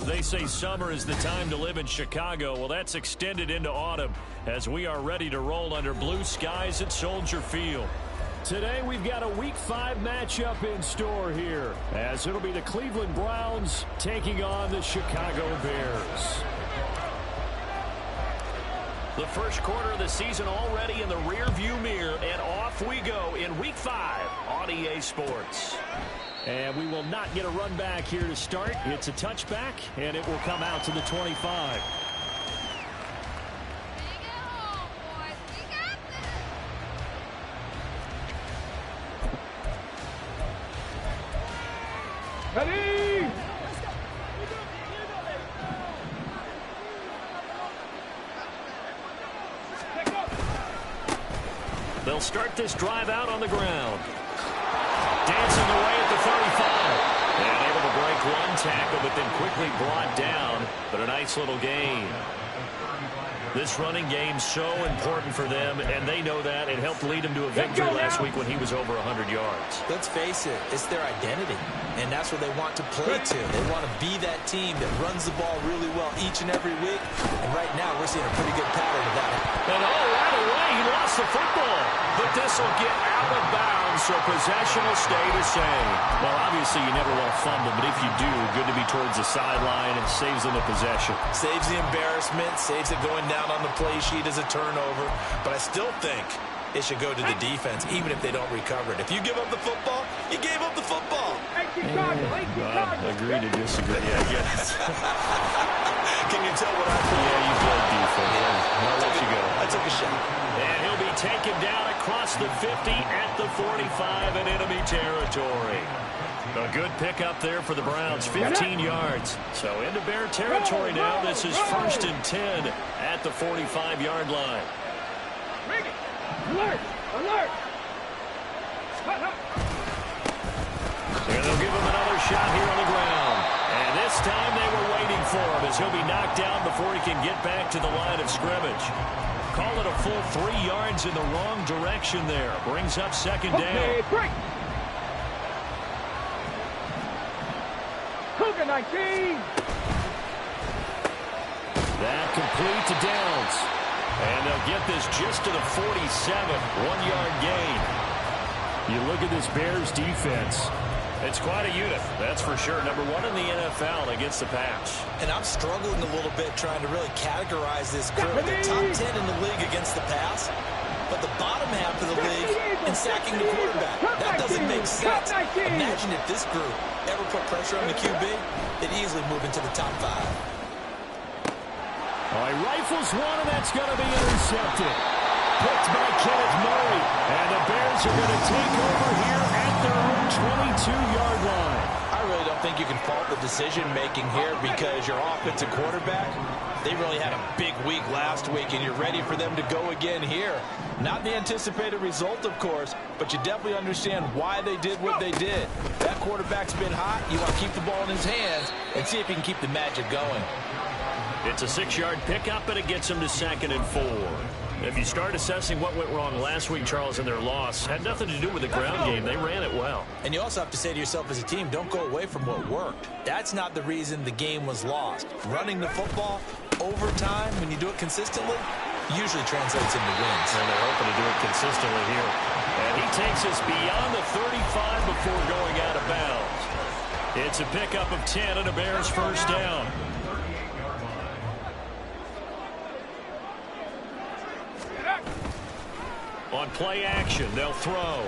They say summer is the time to live in Chicago. Well, that's extended into autumn as we are ready to roll under blue skies at Soldier Field. Today we've got a Week 5 matchup in store here, as it'll be the Cleveland Browns taking on the Chicago Bears. The first quarter of the season already in the rearview mirror, and off we go in Week 5 on EA Sports. And we will not get a run back here to start. It's a touchback, and it will come out to the 25. Ready? They'll start this drive out on the ground. Dancing away at the 35. And able to break one tackle, but then quickly brought down. But a nice little gain. This running game's so important for them, and they know that. It helped lead them to a victory last week when he was over 100 yards. Let's face it, it's their identity, and that's what they want to play to. They want to be that team that runs the ball really well each and every week, and right now we're seeing a pretty good pattern of that. And right away, he lost the football, but this will get out of bounds, so possession will stay the same. Well, obviously, you never want to fumble, but if you do, good to be towards the sideline and saves them a possession. Saves the embarrassment, saves it going down on the play sheet as a turnover, but I still think it should go to the defense, even if they don't recover it. If you give up the football, you gave up the football. Agree to disagree, I guess. Can you tell what I think? Yeah, you played defense. Yeah. I'll let you go. I took a shot. And he'll be taken down across the 50 at the 45 in enemy territory. A good pickup there for the Browns, 15 yards. So into Bear territory now. This is 1st and 10 at the 45-yard line. Alert! Alert! And they'll give him another shot here on the ground. And this time they were waiting for him as he'll be knocked down before he can get back to the line of scrimmage. Call it a full 3 yards in the wrong direction there. Brings up 2nd down. Break! Cougar 19! That complete to Downs. And they'll get this just to the 47, 1-yard gain. You look at this Bears defense. It's quite a unit, that's for sure. Number 1 in the NFL against the pass. And I'm struggling a little bit trying to really categorize this group. They're top 10 in the league against the pass, but the bottom half of the league in sacking the quarterback. That doesn't make sense. Imagine if this group ever put pressure on the QB, they'd easily move into the top 5. All right, rifles one, and that's going to be intercepted. Picked by Kenneth Murray. And the Bears are going to take over here at their own 22-yard line. I really don't think you can fault the decision-making here because your offensive quarterback, they really had a big week last week, and you're ready for them to go again here. Not the anticipated result, of course, but you definitely understand why they did what they did. That quarterback's been hot. You want to keep the ball in his hands and see if he can keep the magic going. It's a 6-yard pickup, and it gets him to 2nd and 4. If you start assessing what went wrong last week, Charles, in their loss, had nothing to do with the ground game. They ran it well. And you also have to say to yourself as a team, don't go away from what worked. That's not the reason the game was lost. Running the football over time, when you do it consistently, usually translates into wins. And they're hoping to do it consistently here. And he takes us beyond the 35 before going out of bounds. It's a pickup of 10 and a Bears first down. On play action, they'll throw.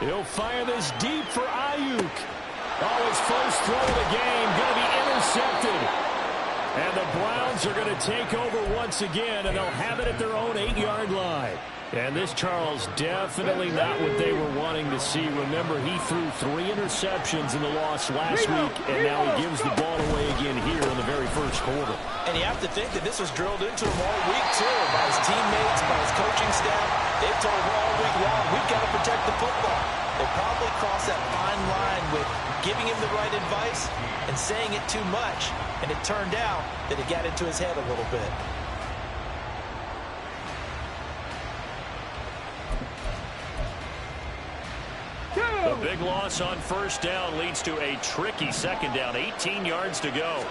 He'll fire this deep for Ayuk. Oh, his first throw of the game going to be intercepted. And the Browns are going to take over once again, and they'll have it at their own 8-yard line. And this, Charles, definitely not what they were wanting to see. Remember, he threw 3 interceptions in the loss last week, and now he gives the ball away again here in the very first quarter. And you have to think that this was drilled into him all week, too, by his teammates, by his coaching staff. They've told him all week long, we've got to protect the football. They probably crossed that fine line with giving him the right advice and saying it too much. And it turned out that it got into his head a little bit. The big loss on first down leads to a tricky second down. 18 yards to go.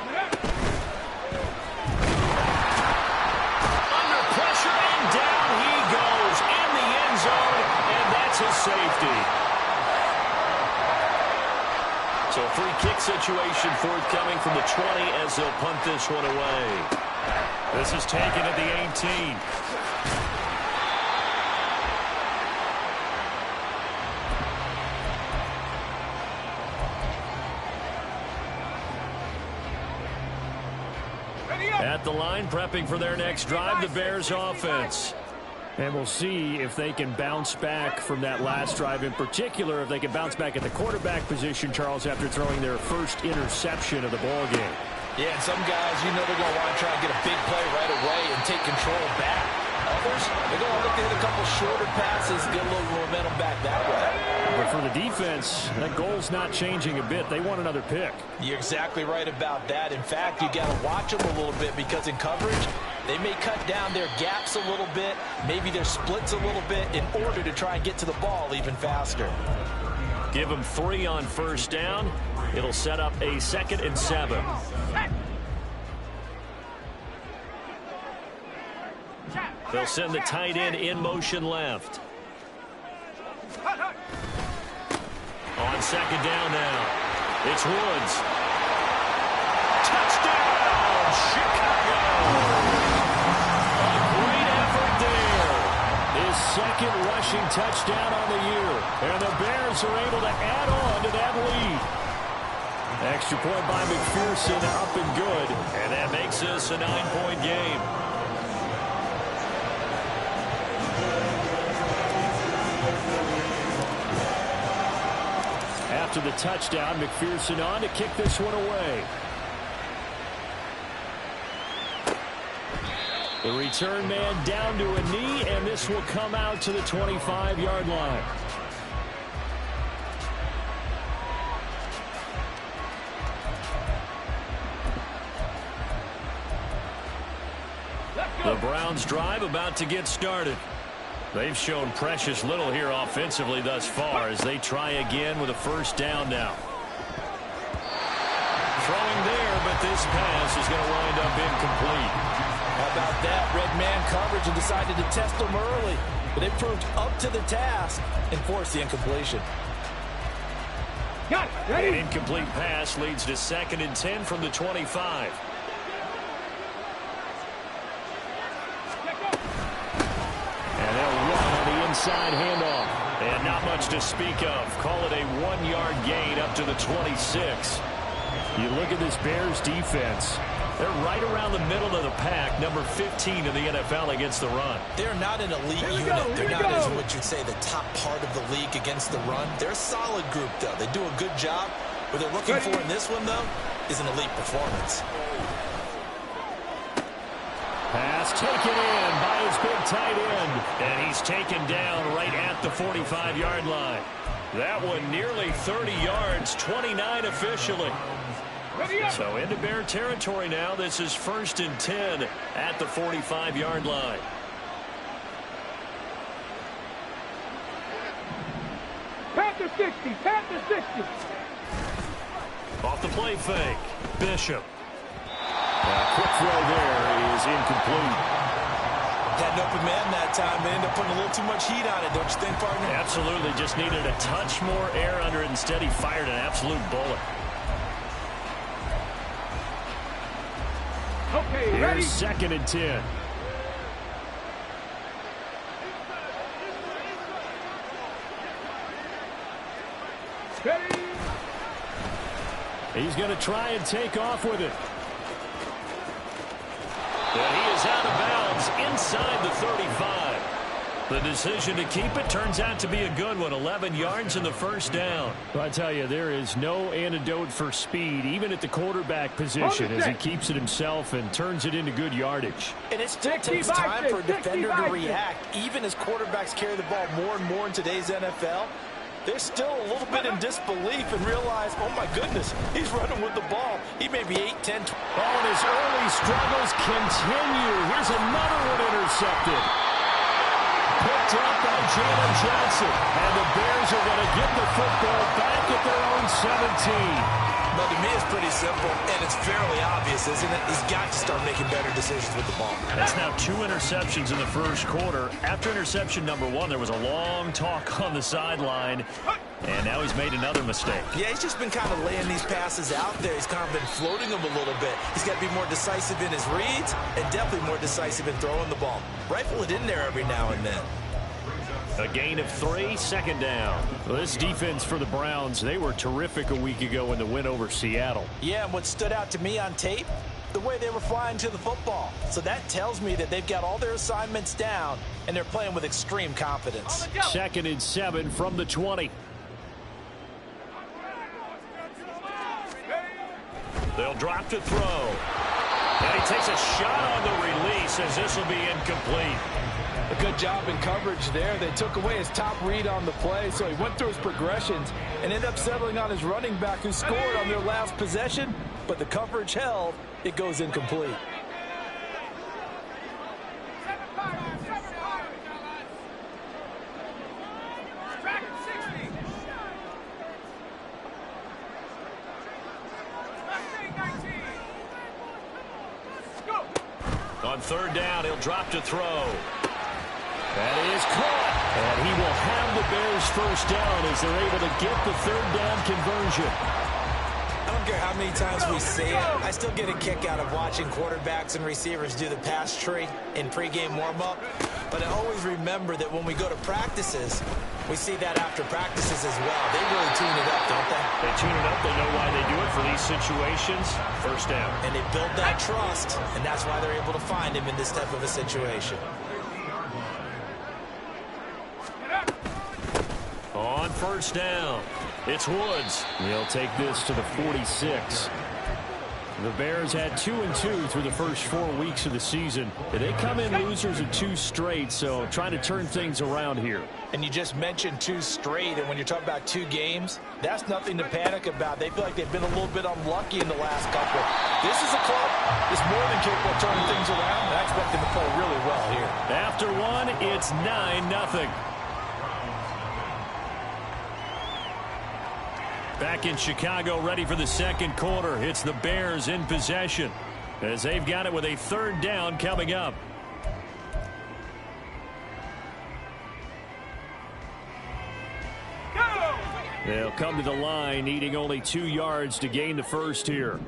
kick situation forthcoming from the 20 as they'll punt this one away. This is taken at the 18. At the line, prepping for their next drive, the Bears offense. And we'll see if they can bounce back from that last drive in particular, if they can bounce back at the quarterback position, Charles, after throwing their first interception of the ball game. Yeah, and some guys, you know they're going to want to try and get a big play right away and take control back. Others, they're going to look to hit a couple shorter passes, get a little momentum back that way. But for the defense, that goal's not changing a bit. They want another pick. You're exactly right about that. In fact, you got to watch them a little bit because in coverage, they may cut down their gaps a little bit, maybe their splits a little bit in order to try and get to the ball even faster. Give them 3 on first down. It'll set up a 2nd and 7. They'll send the tight end in motion left. On 2nd down now. It's Woods. Touchdown, Chicago! A great effort there. His 2nd rushing touchdown on the year. And the Bears are able to add on to that lead. Extra point by McPherson, up and good. And that makes this a 9-point game. After the touchdown, McPherson on to kick this one away. The return man down to a knee, and this will come out to the 25-yard line. The Browns' drive about to get started. They've shown precious little here offensively thus far as they try again with a first down now. Throwing there, but this pass is going to wind up incomplete. How about that? Red man coverage and decided to test them early. But they proved up to the task and forced the incompletion. An incomplete pass leads to 2nd and 10 from the 25. And they'll run on the inside handoff. And not much to speak of. Call it a 1-yard gain up to the 26. You look at this Bears defense. They're right around the middle of the pack, number 15 in the NFL against the run. They're not an elite unit. They're not, as what you'd say, the top part of the league against the run. They're a solid group, though. They do a good job. What they're looking for in this one, though, is an elite performance. Pass taken in by his big tight end. And he's taken down right at the 45-yard line. That one nearly 30 yards, 29 officially. So into Bear territory now. This is 1st and 10 at the 45-yard line. Panther 60, Panther 60. Off the play fake. Bishop. Quick throw there is incomplete. Had an open man that time, but ended up putting a little too much heat on it, don't you think, partner? Absolutely. Just needed a touch more air under it. Instead, he fired an absolute bullet. Okay, Here's ready? 2nd and 10. Ready? He's going to try and take off with it. And he is out of bounds inside the 35. The decision to keep it turns out to be a good one. 11 yards in the first down. Well, I tell you, there is no antidote for speed, even at the quarterback position, as he keeps it himself and turns it into good yardage. And it still takes time for a defender to react. Even as quarterbacks carry the ball more and more in today's NFL, they're still a little bit in disbelief and realize, oh my goodness, he's running with the ball. He may be 8, 10, 12. Oh, and his early struggles continue. Here's another one intercepted. Picked up by Jalen Johnson. And the Bears are going to get the football back at their own 17. But to me, it's pretty simple, and it's fairly obvious, isn't it? He's got to start making better decisions with the ball. That's now 2 interceptions in the first quarter. After interception number 1, there was a long talk on the sideline. And now he's made another mistake. Yeah, he's just been kind of laying these passes out there. He's kind of been floating them a little bit. He's got to be more decisive in his reads and definitely more decisive in throwing the ball. Rifle it in there every now and then. A gain of 3, second down. Well, this defense for the Browns, they were terrific a week ago in the win over Seattle. Yeah, and what stood out to me on tape, the way they were flying to the football. So that tells me that they've got all their assignments down, and they're playing with extreme confidence. 2nd and 7 from the 20. They'll drop to throw. And he takes a shot on the release as this will be incomplete. A good job in coverage there. They took away his top read on the play, so he went through his progressions and ended up settling on his running back who scored on their last possession, but the coverage held. It goes incomplete. On 3rd down, he'll drop to throw. That is caught. And he will have the Bears first down as they're able to get the 3rd down conversion. I don't care how many times we say it, I still get a kick out of watching quarterbacks and receivers do the pass tree in pregame warm-up. But I always remember that when we go to practices, we see that after practices as well. They really tune it up, don't they? They tune it up. They know why they do it for these situations. First down. And they build that trust, and that's why they're able to find him in this type of a situation. On 1st down, it's Woods. He'll take this to the 46. The Bears had 2-2 through the first 4 weeks of the season. They come in losers of 2 straight, so trying to turn things around here. And you just mentioned 2 straight, and when you're talking about 2 games, that's nothing to panic about. They feel like they've been a little bit unlucky in the last couple. This is a club that's more than capable of turning things around, and I expect them to play really well here. After 1, it's 9-0. Back in Chicago, ready for the 2nd quarter. It's the Bears in possession as they've got it with a 3rd down coming up. They'll come to the line, needing only 2 yards to gain the first here.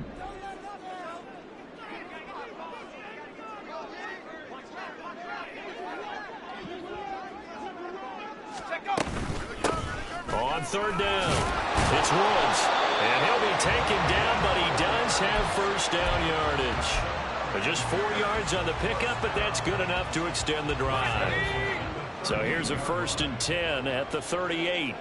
On 3rd down. It's Woods, and he'll be taken down, but he does have first down yardage. Just 4 yards on the pickup, but that's good enough to extend the drive. So here's a 1st and 10 at the 38.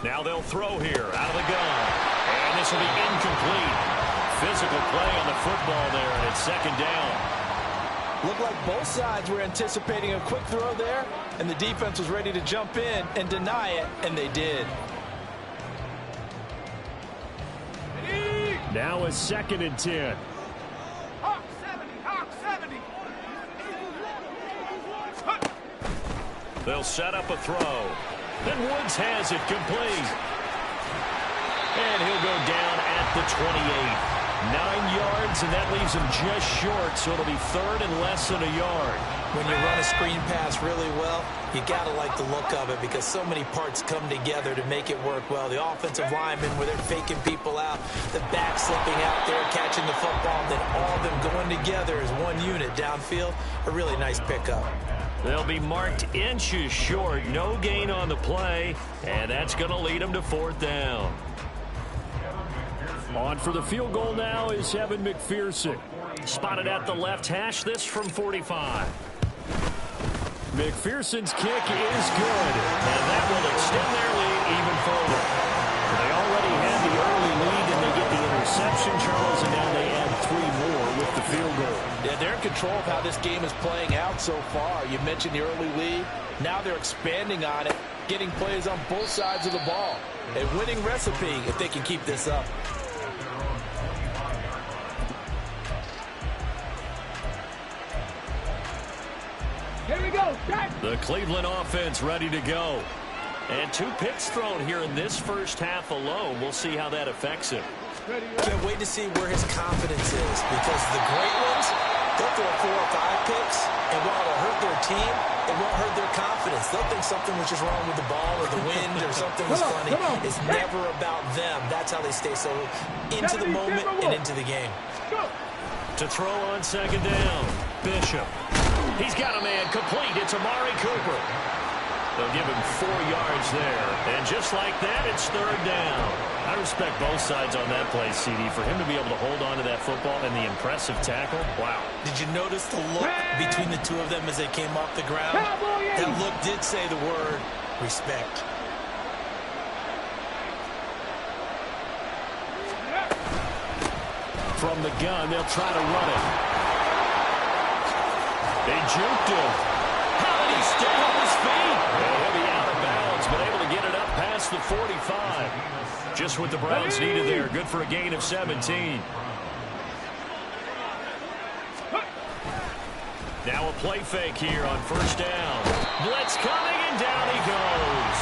Now they'll throw here out of the gun, and this will be incomplete. Physical play on the football there, and it's 2nd down. Looked like both sides were anticipating a quick throw there, and the defense was ready to jump in and deny it, and they did. Now a 2nd and 10. Hawk 70, Hawk 70. They'll set up a throw. Then Woods has it complete. And he'll go down at the 28. 9 yards, and that leaves him just short, so it'll be 3rd and less than a yard. When you run a screen pass really well, you got to like the look of it because so many parts come together to make it work well. The offensive linemen, where they're faking people out, the back slipping out there, catching the football, and then all of them going together as one unit downfield. A really nice pickup. They'll be marked inches short, no gain on the play, and that's going to lead them to 4th down. On for the field goal now is Evan McPherson. Spotted at the left hash, this from 45. McPherson's kick is good, and that will extend their lead even further. They already had the early lead, and they get the interception, Charles, and now they add 3 more with the field goal. Yeah, they're in control of how this game is playing out so far. You mentioned the early lead. Now they're expanding on it, getting plays on both sides of the ball. A winning recipe if they can keep this up. Here we go. Jack. The Cleveland offense ready to go. And 2 picks thrown here in this first half alone. We'll see how that affects him. Can't wait to see where his confidence is because the great ones, They'll throw 4 or 5 picks, and while it'll hurt their team, it won't hurt their confidence. They'll think something was just wrong with the ball or the wind or something was funny. It's never about them. That's how they stay so into the moment and into the game. To throw on second down, Bishop. He's got a man complete. It's Amari Cooper. They'll give him 4 yards there. And just like that, it's third down. I respect both sides on that play, CD. For him to be able to hold on to that football and the impressive tackle, wow. Did you notice the look between the two of them as they came off the ground? That look did say the word respect. From the gun, they'll try to run it. They juked him. How did he stay on his feet? He'll be out of bounds, but able to get it up past the 45. Just what the Browns needed there. Good for a gain of 17. Now a play fake here on first down. Blitz coming, and down he goes.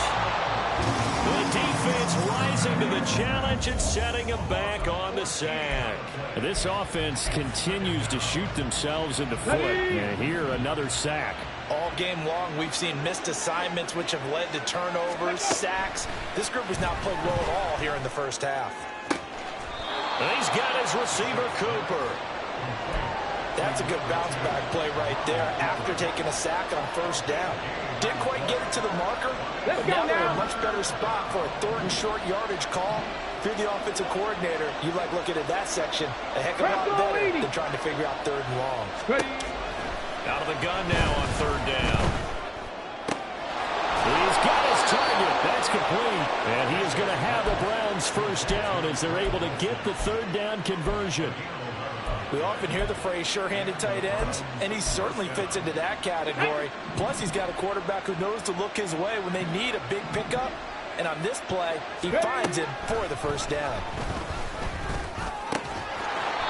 The defense rising to the challenge and setting him back on the sack. This offense continues to shoot themselves in the foot. And here, another sack. All game long, we've seen missed assignments, which have led to turnovers, sacks. This group has not played well at all here in the first half. And he's got his receiver, Cooper. That's a good bounce-back play right there after taking a sack on first down. Didn't quite get it to the marker, but now they're in a much better spot for a third and short yardage call. If you're the offensive coordinator, you like looking at that section a heck of a lot better than trying to figure out third and long. Out of the gun now on third down. He's got his target. That's complete. And he is going to have the Browns first down as they're able to get the third down conversion. We often hear the phrase sure-handed tight ends, and he certainly fits into that category. Plus, he's got a quarterback who knows to look his way when they need a big pickup. And on this play, he finds him for the first down.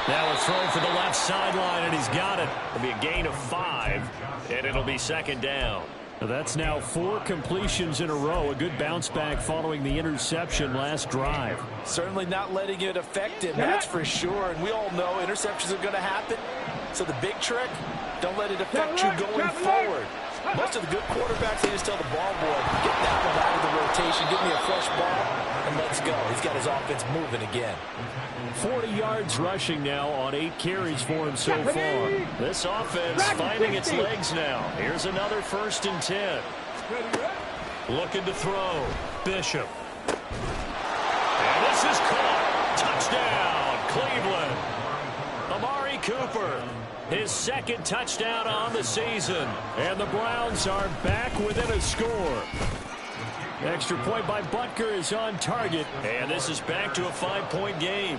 Now a throw for the left sideline, and he's got it. It'll be a gain of 5, and it'll be second down. That's now 4 completions in a row. A good bounce back following the interception last drive. Certainly not letting it affect him, that's for sure. And we all know interceptions are going to happen. So the big trick, don't let it affect you going forward. Most of the good quarterbacks, they just tell the ball boy, get that one out of the rotation, give me a fresh ball, and let's go. He's got his offense moving again. 40 yards rushing now on 8 carries for him so far. This offense finding its legs now. Here's another 1st and 10. Looking to throw. Bishop. And this is caught. Touchdown, Cleveland. Amari Cooper. His 2nd touchdown on the season. And the Browns are back within a score. Extra point by Butker is on target. And this is back to a 5-point game.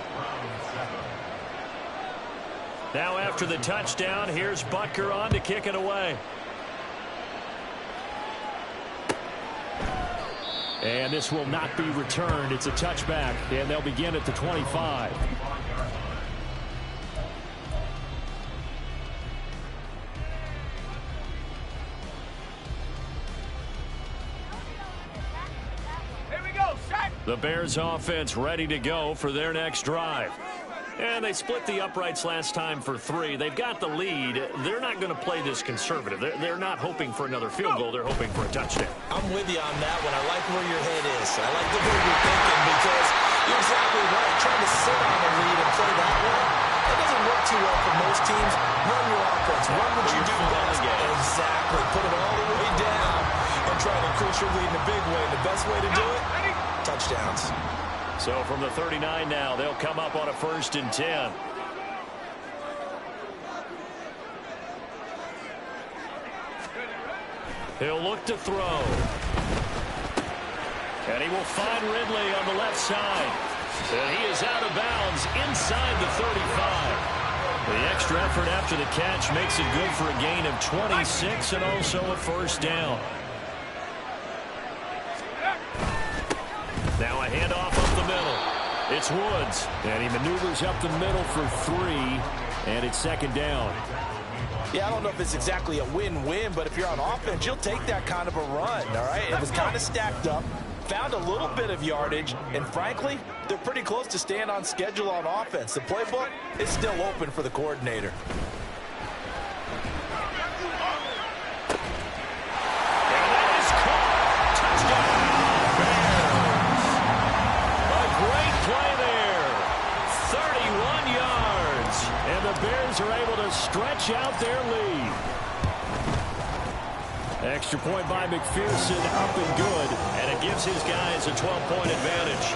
Now after the touchdown, here's Butker on to kick it away. And this will not be returned. It's a touchback, and they'll begin at the 25. The Bears offense ready to go for their next drive. And they split the uprights last time for 3. They've got the lead. They're not going to play this conservative. They're not hoping for another field goal. They're hoping for a touchdown. I'm with you on that one. I like where your head is. I like the way you're thinking because you're exactly right. Trying to sit on the lead and play that way, that doesn't work too well for most teams. Run your offense. Run what you do best. Exactly. Put it all the way down and try to increase your lead in a big way. The best way to do it, touchdowns. So from the 39 now, they'll come up on a 1st and 10. He'll look to throw. And he will find Ridley on the left side. And he is out of bounds inside the 35. The extra effort after the catch makes it good for a gain of 26 and also a 1st down. Now a handoff up the middle. It's Woods. And he maneuvers up the middle for 3. And it's 2nd down. Yeah, I don't know if it's exactly a win-win, but if you're on offense, you'll take that kind of a run, all right? It was kind of stacked up, found a little bit of yardage, and frankly, they're pretty close to staying on schedule on offense. The playbook is still open for the coordinator. Browns are able to stretch out their lead. Extra point by McPherson, up and good, and it gives his guys a 12-point advantage.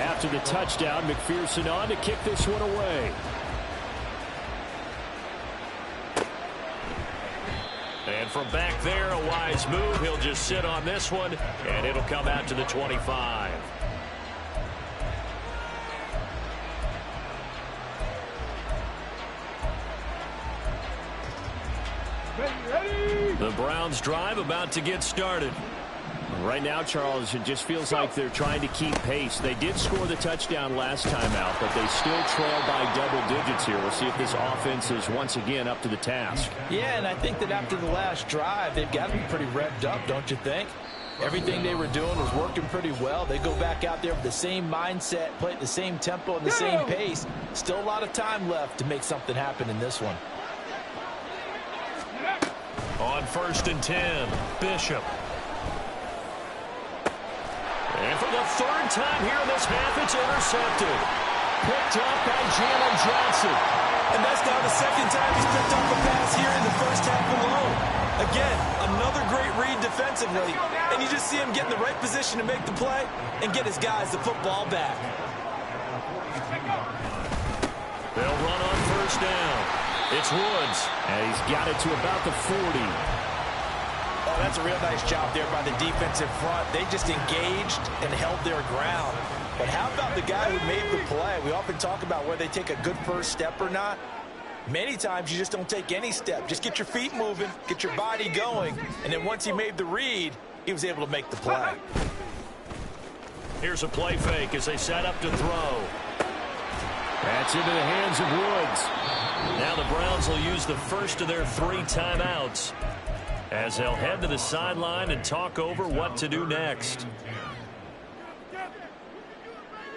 After the touchdown, McPherson on to kick this one away. And from back there, a wise move. He'll just sit on this one, and it'll come out to the 25. The Browns drive about to get started. Right now, Charles, it just feels like they're trying to keep pace. They did score the touchdown last time out, but they still trail by double digits here. We'll see if this offense is once again up to the task. Yeah, and I think that after the last drive, they've got to be pretty revved up, don't you think? Everything they were doing was working pretty well. They go back out there with the same mindset, play at the same tempo and the same pace. Still a lot of time left to make something happen in this one. On 1st and 10, Bishop. And for the 3rd time here in this half, it's intercepted. Picked up by Jalen Johnson. And that's now the 2nd time he's picked up a pass here in the first half alone. Again, another great read defensively. And you just see him get in the right position to make the play and get his guys the football back. They'll run on 1st down. It's Woods. And he's got it to about the 40. Oh, that's a real nice job there by the defensive front. They just engaged and held their ground. But how about the guy who made the play? We often talk about whether they take a good first step or not. Many times you just don't take any step. Just get your feet moving, get your body going, and then once he made the read, he was able to make the play. Here's a play fake as they set up to throw. That's into the hands of Woods. Now the Browns will use the first of their 3 timeouts as they'll head to the sideline and talk over what to do next.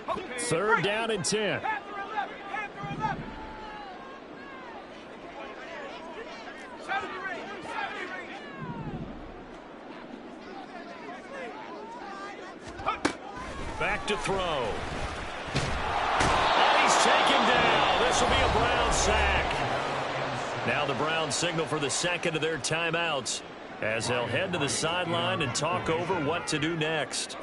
3rd down and 10. Back to throw. And he's taken down. This will be a Brown sack. Now the Browns signal for the 2nd of their timeouts as they'll head to the sideline and talk over what to do next.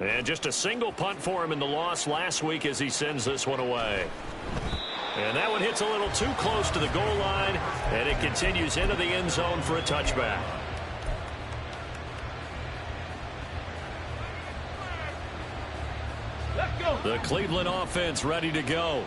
And just a single punt for him in the loss last week as he sends this one away. And that one hits a little too close to the goal line, and it continues into the end zone for a touchback. The Cleveland offense ready to go.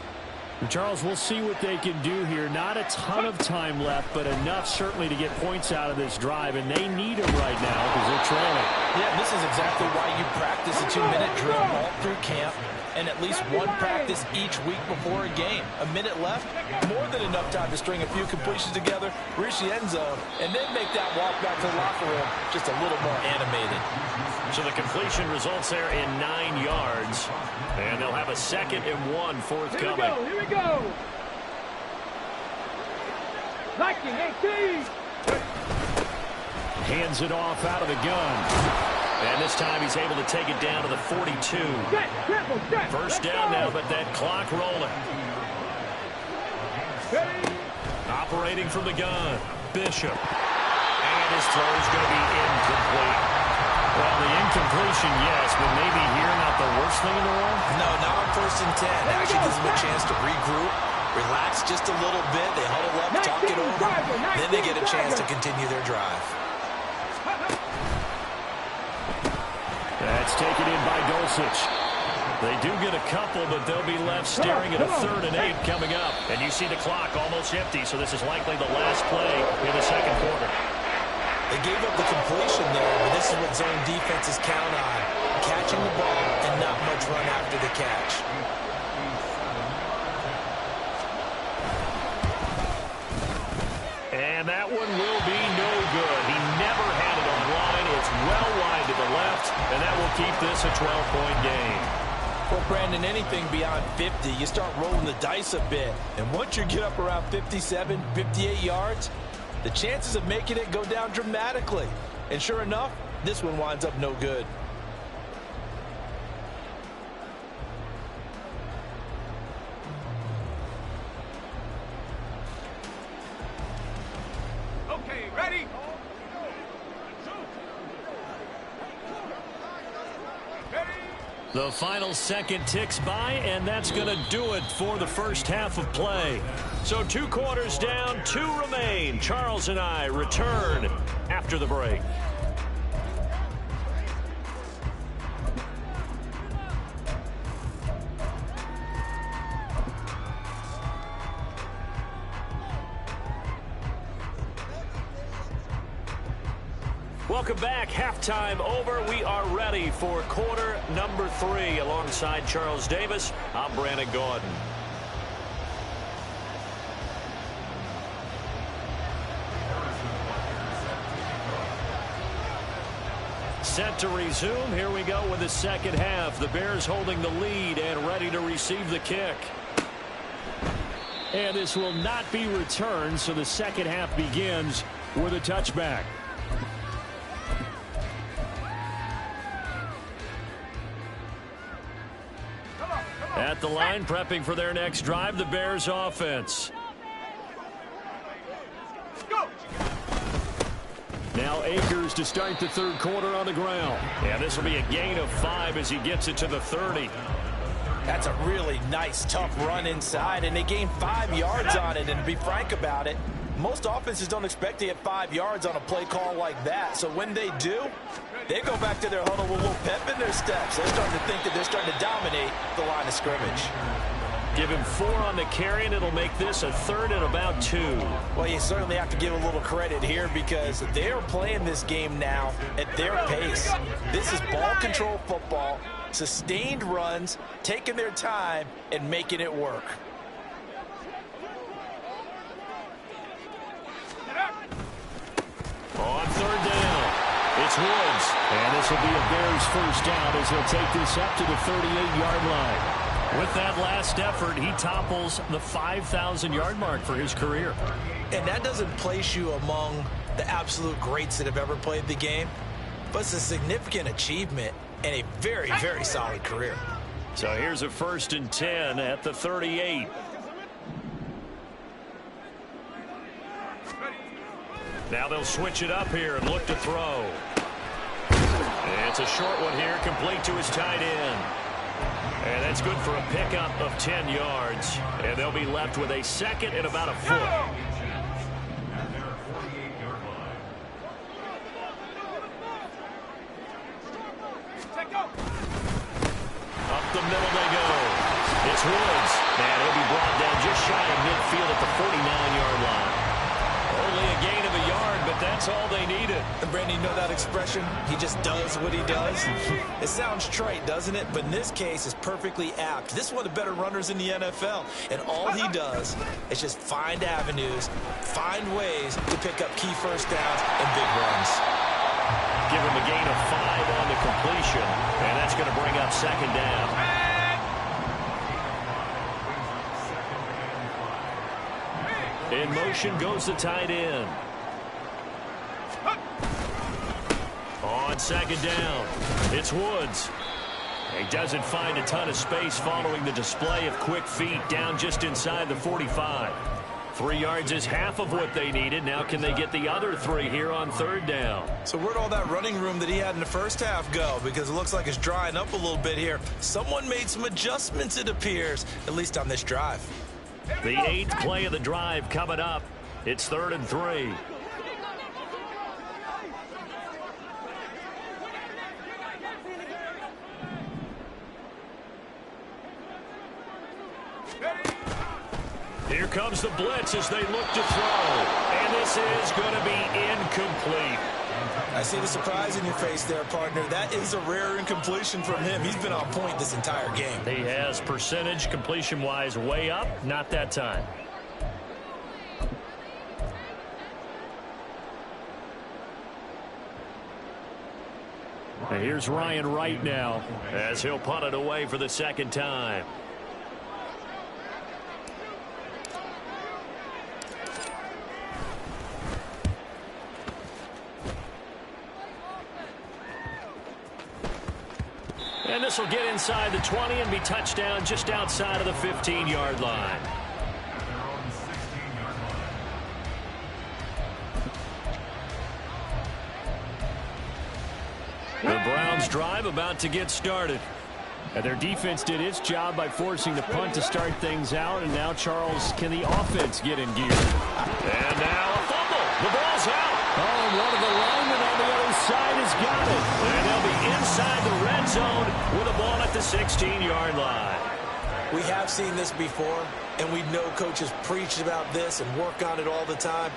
Charles, we'll see what they can do here. Not a ton of time left, but enough certainly to get points out of this drive, and they need them right now because they're trailing. Yeah, this is exactly why you practice a 2-minute drill all through camp and at least one practice each week before a game. A minute left, more than enough time to string a few completions together, reach the end zone, and then make that walk back to the locker room just a little more animated. So the completion results there in 9 yards, and they'll have a 2nd and 1 forthcoming. Here we go. Liking 18. Hands it off out of the gun. And this time he's able to take it down to the 42. First down now, but that clock rolling. Operating from the gun, Bishop. And his throw is going to be incomplete. Well, the incompletion, yes, but maybe here not the worst thing in the world? No, not on 1st and 10. Actually gives them a chance to regroup, relax just a little bit. They huddle up, talk it over. Then they get a chance to continue their drive. That's taken in by Dulcich. They do get a couple, but they'll be left staring at a 3rd and 8 coming up. And you see the clock almost empty, so this is likely the last play in the 2nd quarter. They gave up the completion there, but this is what zone defenses count on. Catching the ball and not much run after the catch. And that one will be no good. He never had it on line. It's well wide to the left, and that will keep this a 12-point game. Well, Brandon, anything beyond 50, you start rolling the dice a bit. And once you get up around 57, 58 yards, the chances of making it go down dramatically. And sure enough, this one winds up no good. Okay, ready? The final second ticks by, and that's going to do it for the first half of play. So 2 quarters down, 2 remain. Charles and I return after the break. Welcome back. Halftime over. We are ready for quarter number 3. Alongside Charles Davis, I'm Brandon Gordon. Set to resume. Here we go with the second half. The Bears holding the lead and ready to receive the kick. And this will not be returned, so the second half begins with a touchback. At the line, prepping for their next drive, the Bears offense. Now Akers to start the third quarter on the ground. And this will be a gain of 5 as he gets it to the 30. That's a really nice, tough run inside, and they gained 5 yards on it. And to be frank about it, most offenses don't expect to get 5 yards on a play call like that. So when they do, they go back to their huddle with a little pep in their steps. They're starting to think that they're starting to dominate the line of scrimmage. Give him 4 on the carry, and it'll make this a 3rd and about 2. Well, you certainly have to give a little credit here because they're playing this game now at their pace. This is ball control football, sustained runs, taking their time, and making it work. On 3rd down, it's Woods. And this will be a Bears first down as he'll take this up to the 38-yard line. With that last effort, he topples the 5,000-yard mark for his career. And that doesn't place you among the absolute greats that have ever played the game, but it's a significant achievement and a very, very solid career. So here's a 1st and 10 at the 38. Now they'll switch it up here and look to throw. And it's a short one here, complete to his tight end. And that's good for a pickup of 10 yards. And they'll be left with a 2nd and about a foot. Up the middle they go. It's Woods. And he'll be brought down just shy of midfield at the 49-yard line. Only a gain of a yard, but that's all they needed. And Brandon, you know that expression? He just does what he does. It sounds trite, doesn't it? But in this case, it's perfectly apt. This is one of the better runners in the NFL. And all he does is just find avenues, find ways to pick up key first downs and big runs. Give him a gain of 5 on the completion. And that's going to bring up 2nd down. In motion goes the tight end. On 2nd down, it's Woods. He doesn't find a ton of space following the display of quick feet down just inside the 45. 3 yards is half of what they needed. Now can they get the other 3 here on 3rd down? So where'd all that running room that he had in the first half go? Because it looks like it's drying up a little bit here. Someone made some adjustments, it appears, at least on this drive. The 8th play of the drive coming up. It's 3rd and 3. Here comes the blitz as they look to throw. And this is going to be incomplete. I see the surprise in your face there, partner. That is a rare incompletion from him. He's been on point this entire game. He has percentage completion-wise way up. Not that time. And here's Ryan Wright now as he'll punt it away for the 2nd time. And this will get inside the 20 and be touchdown just outside of the 15-yard line. The Browns drive about to get started. And their defense did its job by forcing the punt to start things out. And now, Charles, can the offense get in gear? And now a fumble. The ball's out. Oh, and one of the linemen on the other side has got it. And they'll be inside the red zone with a ball at the 16-yard line. We have seen this before, and we know coaches preach about this and work on it all the time.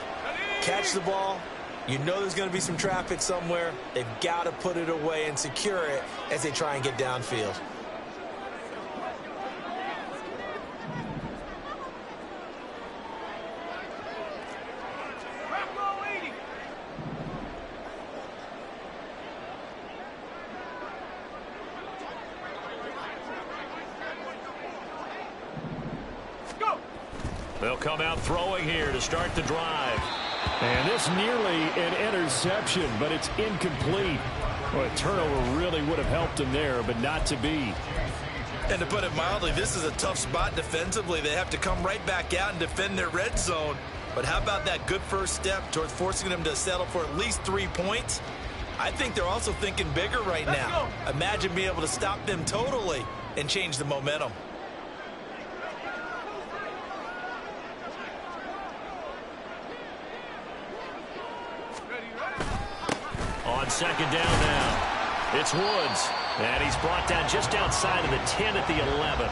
Catch the ball. You know there's going to be some traffic somewhere. They've got to put it away and secure it as they try and get downfield. They'll come out throwing here to start the drive. And this nearly an interception, but it's incomplete. Well, a turnover really would have helped them there, but not to be. And to put it mildly, this is a tough spot defensively. They have to come right back out and defend their red zone. But how about that good first step towards forcing them to settle for at least 3 points? I think they're also thinking bigger right now. Imagine being able to stop them totally and change the momentum. On second down now, it's Woods. And he's brought down just outside of the 10 at the 11.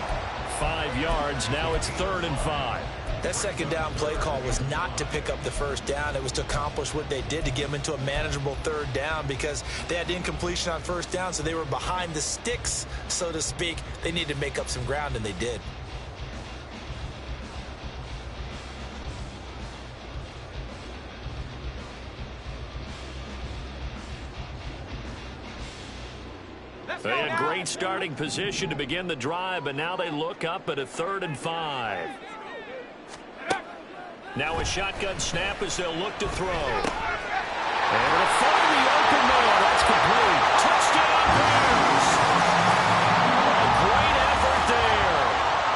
5 yards, now it's 3rd and 5. That second down play call was not to pick up the first down. It was to accomplish what they did, to get them into a manageable 3rd down, because they had incompletion on first down, so they were behind the sticks, so to speak. They needed to make up some ground, and they did. They had great starting position to begin the drive, but now they look up at a 3rd and 5. Now a shotgun snap as they'll look to throw. And they'll find the open man. That's complete. Touchdown Bears. A great effort there.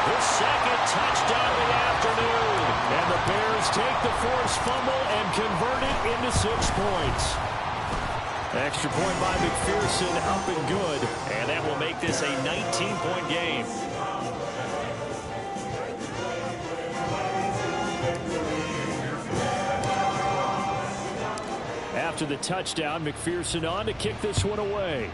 The second touchdown of the afternoon. And the Bears take the forced fumble and convert it into 6 points. Extra point by McPherson, up and good. And that will make this a 19-point game. After the touchdown, McPherson on to kick this one away.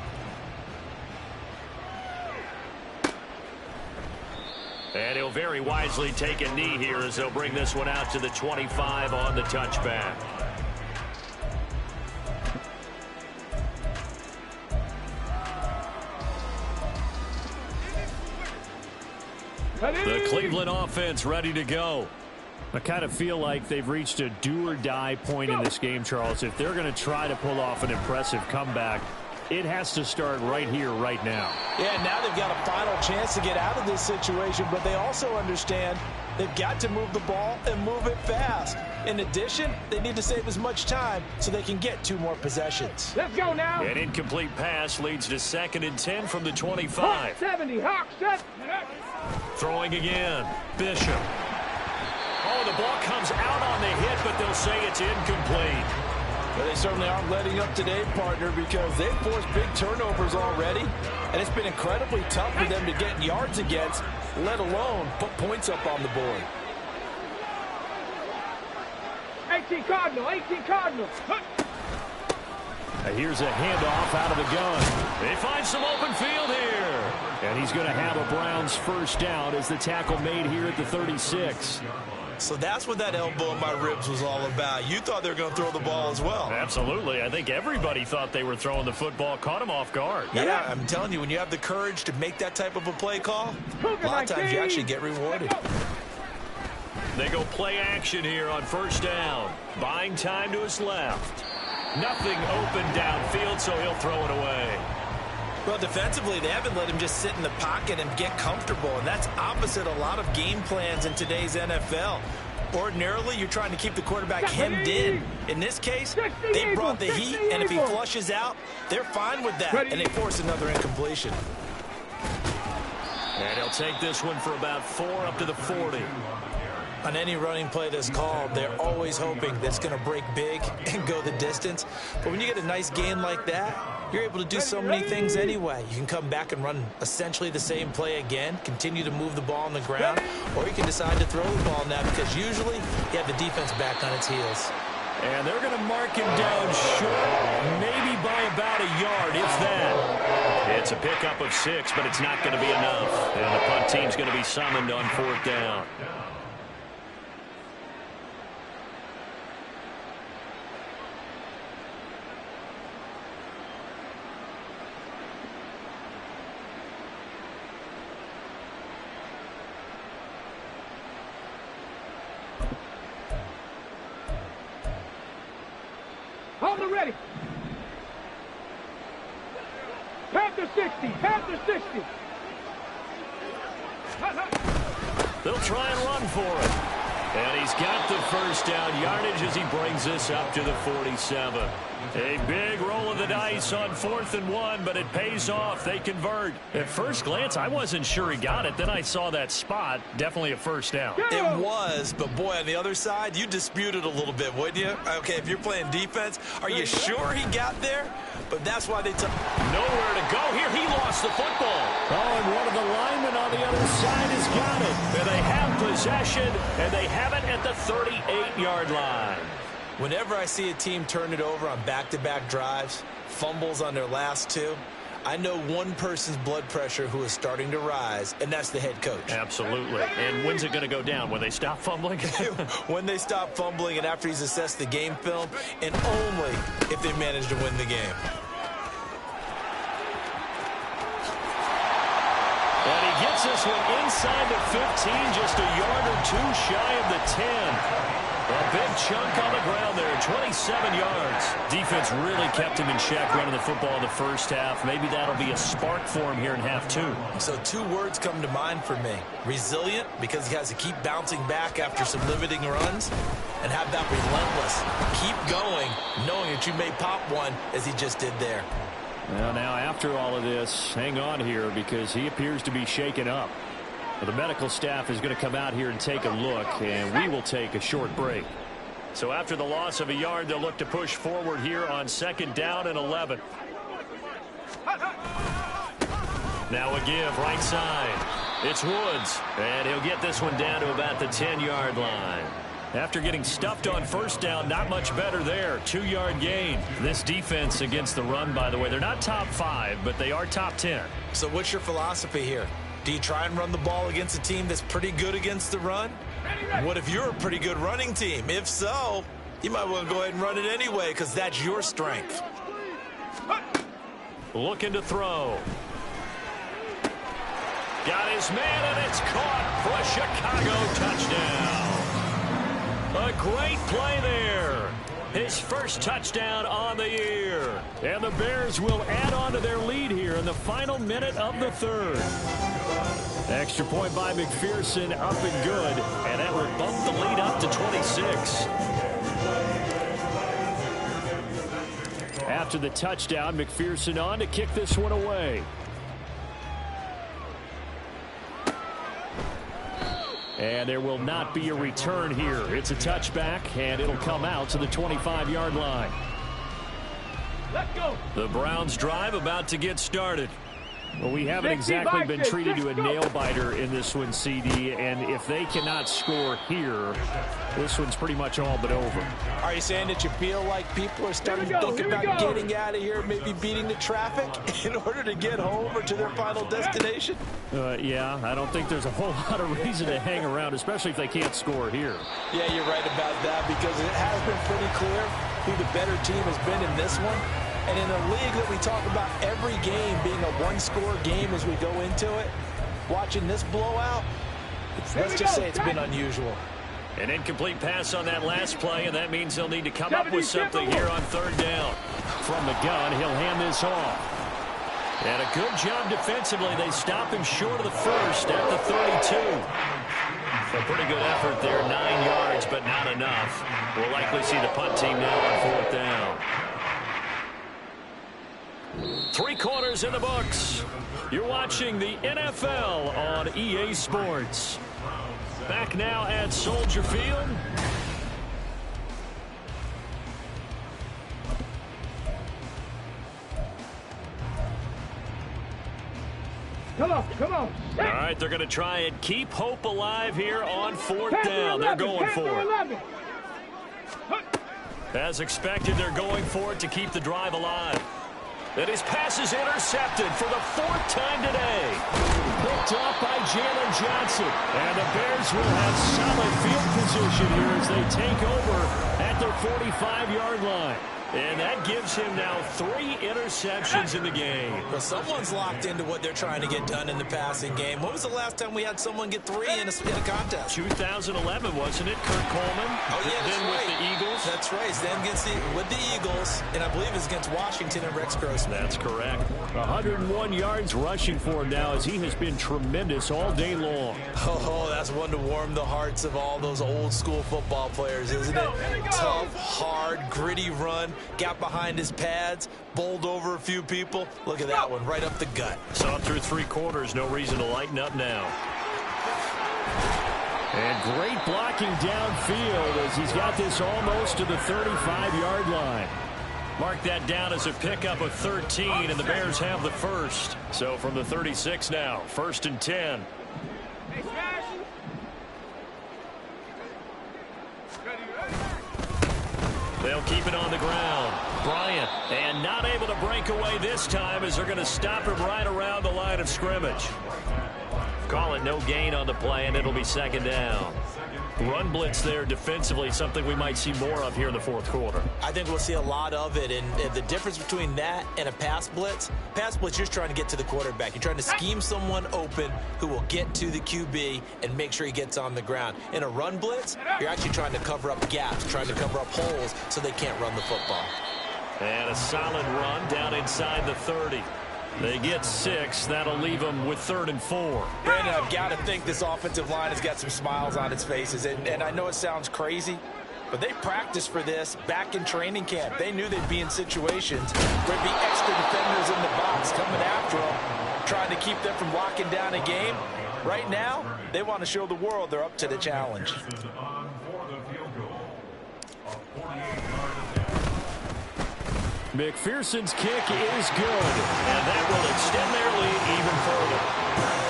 And he'll very wisely take a knee here as they'll bring this one out to the 25 on the touchback. The Cleveland offense ready to go. I kind of feel like they've reached a do-or-die point in this game, Charles. If they're going to try to pull off an impressive comeback, it has to start right here, right now. Yeah, now they've got a final chance to get out of this situation, but they also understand they've got to move the ball and move it fast. In addition, they need to save as much time so they can get 2 more possessions. Let's go now. An incomplete pass leads to 2nd and 10 from the 25. 70, Hawk, set. Throwing again. Bishop. Oh, the ball comes out on the hit, but they'll say it's incomplete. Well, they certainly aren't letting up today, partner, because they've forced big turnovers already, and it's been incredibly tough for them to get yards against, let alone put points up on the board. 18 Cardinal, 18 Cardinal. Here's a handoff out of the gun. They find some open field here. And he's going to have a Browns first down as the tackle made here at the 36. So that's what that elbow in my ribs was all about. You thought they were going to throw the ball as well. Absolutely. I think everybody thought they were throwing the football, caught him off guard. Yeah, I'm telling you, when you have the courage to make that type of a play call, a lot of times you actually get rewarded. They go play action here on first down. Buying time to his left. Nothing open downfield, so he'll throw it away. Well, defensively, they haven't let him just sit in the pocket and get comfortable, and that's opposite a lot of game plans in today's NFL. Ordinarily, you're trying to keep the quarterback hemmed in. In this case, they brought the heat, and if he flushes out, they're fine with that, and they force another incompletion. And he'll take this one for about 4 up to the 40. On any running play that's called, they're always hoping that it's going to break big and go the distance. But when you get a nice gain like that, you're able to do so many things anyway. You can come back and run essentially the same play again, continue to move the ball on the ground, or you can decide to throw the ball now because usually you have the defense back on its heels. And they're going to mark him down short, maybe by about a yard, if that. It's a pickup of 6, but it's not going to be enough. And the punt team's going to be summoned on 4th down. Hold it ready. Panther 60. Panther 60. They'll try and run for it. And he's got the first down yardage as he brings this up to the 47. A big roll of the dice on 4th and 1, but it pays off. They convert. At first glance, I wasn't sure he got it. Then I saw that spot. Definitely a first down. It was, but boy, on the other side, you disputed a little bit, wouldn't you? Okay, if you're playing defense, are you sure he got there? But that's why they took nowhere to go here. He lost the football. Oh, and one of the linemen on the other side has got it. And they have possession, and they have it at the 38-yard line. Whenever I see a team turn it over on back-to-back drives, fumbles on their last 2, I know one person's blood pressure who is starting to rise, and that's the head coach. Absolutely. And when's it going to go down? When they stop fumbling? When they stop fumbling and after he's assessed the game film, and only if they manage to win the game. And he gets this one inside the 15, just a yard or 2 shy of the 10. A big chunk on the ground there, 27 yards. Defense really kept him in check running the football in the first half. Maybe that'll be a spark for him here in half 2. So 2 words come to mind for me. Resilient, because he has to keep bouncing back after some limiting runs, and have that relentless. Keep going, knowing that you may pop one as he just did there. Well, now after all of this, hang on here because he appears to be shaken up. Well, the medical staff is going to come out here and take a look, and we will take a short break. So after the loss of a yard, they'll look to push forward here on 2nd down and 11. Now a give right side. It's Woods, and he'll get this one down to about the 10-yard line. After getting stuffed on 1st down, not much better there. 2-yard gain. This defense against the run, by the way, they're not top 5, but they are top 10. So what's your philosophy here? Do you try and run the ball against a team that's pretty good against the run? What if you're a pretty good running team? If so, you might want to go ahead and run it anyway because that's your strength. Looking to throw. Got his man, and it's caught for a Chicago touchdown. A great play there. His first touchdown on the year. And the Bears will add on to their lead here in the final minute of the 3rd. Extra point by McPherson, up and good. And that would bump the lead up to 26. After the touchdown, McPherson on to kick this one away. And there will not be a return here. It's a touchback, and it'll come out to the 25-yard line. Let's go. The Browns drive about to get started. Well, we haven't exactly been treated to a nail-biter in this one, CD, and if they cannot score here, this one's pretty much all but over. Are you saying that you feel like people are starting to think about getting out of here, maybe beating the traffic in order to get home or to their final destination? Yeah, I don't think there's a whole lot of reason to hang around, especially if they can't score here. Yeah, you're right about that because it has been pretty clear who the better team has been in this one. And in a league that we talk about every game being a one-score game as we go into it, watching this blowout, let's just say it's been unusual. An incomplete pass on that last play, and that means they'll need to come up with something here on 3rd down. From the gun, he'll hand this off. And a good job defensively. They stop him short of the first at the 32. A pretty good effort there, 9 yards, but not enough. We'll likely see the punt team now on 4th down. Three quarters in the books. You're watching the NFL on EA Sports. Back now at Soldier Field. Come on. All right, they're going to try and keep hope alive here on fourth down. They're going for it. As expected, they're going for it to keep the drive alive. And his pass is intercepted for the fourth time today. Picked up by Jalen Johnson. And the Bears will have solid field position here as they take over at their 45-yard line. And that gives him now 3 interceptions in the game. Well, someone's locked into what they're trying to get done in the passing game. When was the last time we had someone get 3 in a contest? 2011, wasn't it? Kurt Coleman. Oh, yeah, that's then right. with the Eagles. That's right. Then with the Eagles, and I believe it's against Washington and Rex Grossman. That's correct. 101 yards rushing for him now as he has been tremendous all day long. Oh, that's one to warm the hearts of all those old school football players, isn't it? Tough, hard, gritty run. Got behind his pads, bowled over a few people. Look at that one, right up the gut. Saw through 3 quarters, no reason to lighten up now. And great blocking downfield as he's got this almost to the 35-yard line. Mark that down as a pickup of 13, and the Bears have the first. So from the 36 now, 1st and 10. They'll keep it on the ground. Bryant, and not able to break away this time as they're going to stop him right around the line of scrimmage. Call it no gain on the play, and it'll be 2nd down. Run blitz there defensively, something we might see more of here in the 4th quarter. I think we'll see a lot of it, and the difference between that and a pass blitz, you're just trying to get to the quarterback. You're trying to scheme someone open who will get to the QB and make sure he gets on the ground. In a run blitz, you're actually trying to cover up gaps, trying to cover up holes so they can't run the football. And a solid run down inside the 30. They get 6. That'll leave them with 3rd and 4. Brandon, I've got to think this offensive line has got some smiles on its faces. And I know it sounds crazy, but they practiced for this back in training camp. They knew they'd be in situations where there'd be extra defenders in the box coming after them, trying to keep them from locking down a game. Right now, they want to show the world they're up to the challenge. McPherson's kick is good, and that will extend their lead even further.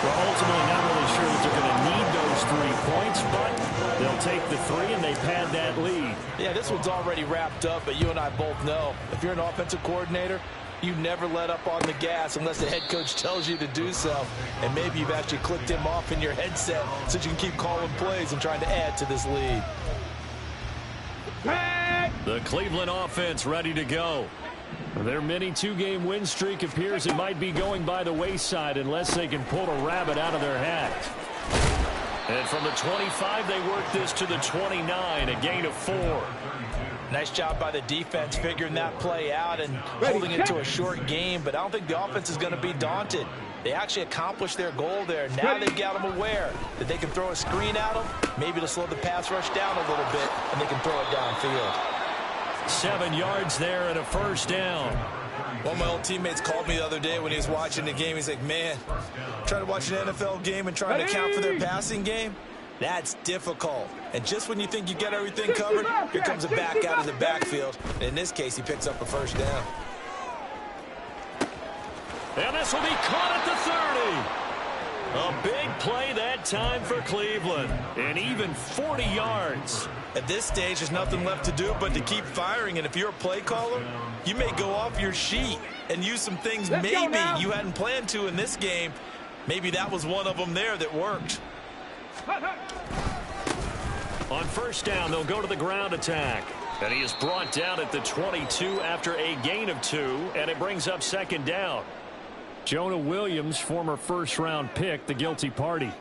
We're ultimately not really sure that they're going to need those 3 points, but they'll take the 3 and they pad that lead. Yeah, this one's already wrapped up, but you and I both know if you're an offensive coordinator, you never let up on the gas unless the head coach tells you to do so. And maybe you've actually clicked him off in your headset so you can keep calling plays and trying to add to this lead. The Cleveland offense ready to go. Their mini 2-game win streak appears it might be going by the wayside unless they can pull a rabbit out of their hat. And from the 25, they work this to the 29, a gain of 4. Nice job by the defense figuring that play out and holding it to a short game, but I don't think the offense is going to be daunted. They actually accomplished their goal there. Now they've got them aware that they can throw a screen at them, maybe to slow the pass rush down a little bit, and they can throw it downfield. 7 yards there and a 1st down. One of my old teammates called me the other day when he was watching the game. He's like, man, trying to watch an NFL game and trying to account for their passing game, that's difficult. And just when you think you got everything covered, here comes a back out of the backfield. And in this case, he picks up a 1st down. And this will be caught at the 30. A big play that time for Cleveland. And even 40 yards. At this stage, there's nothing left to do but to keep firing. And if you're a play caller, you may go off your sheet and use some things maybe you hadn't planned to in this game. Maybe that was one of them there that worked. On 1st down, they'll go to the ground attack. And he is brought down at the 22 after a gain of 2, and it brings up 2nd down. Jonah Williams, former 1st-round pick, the guilty party.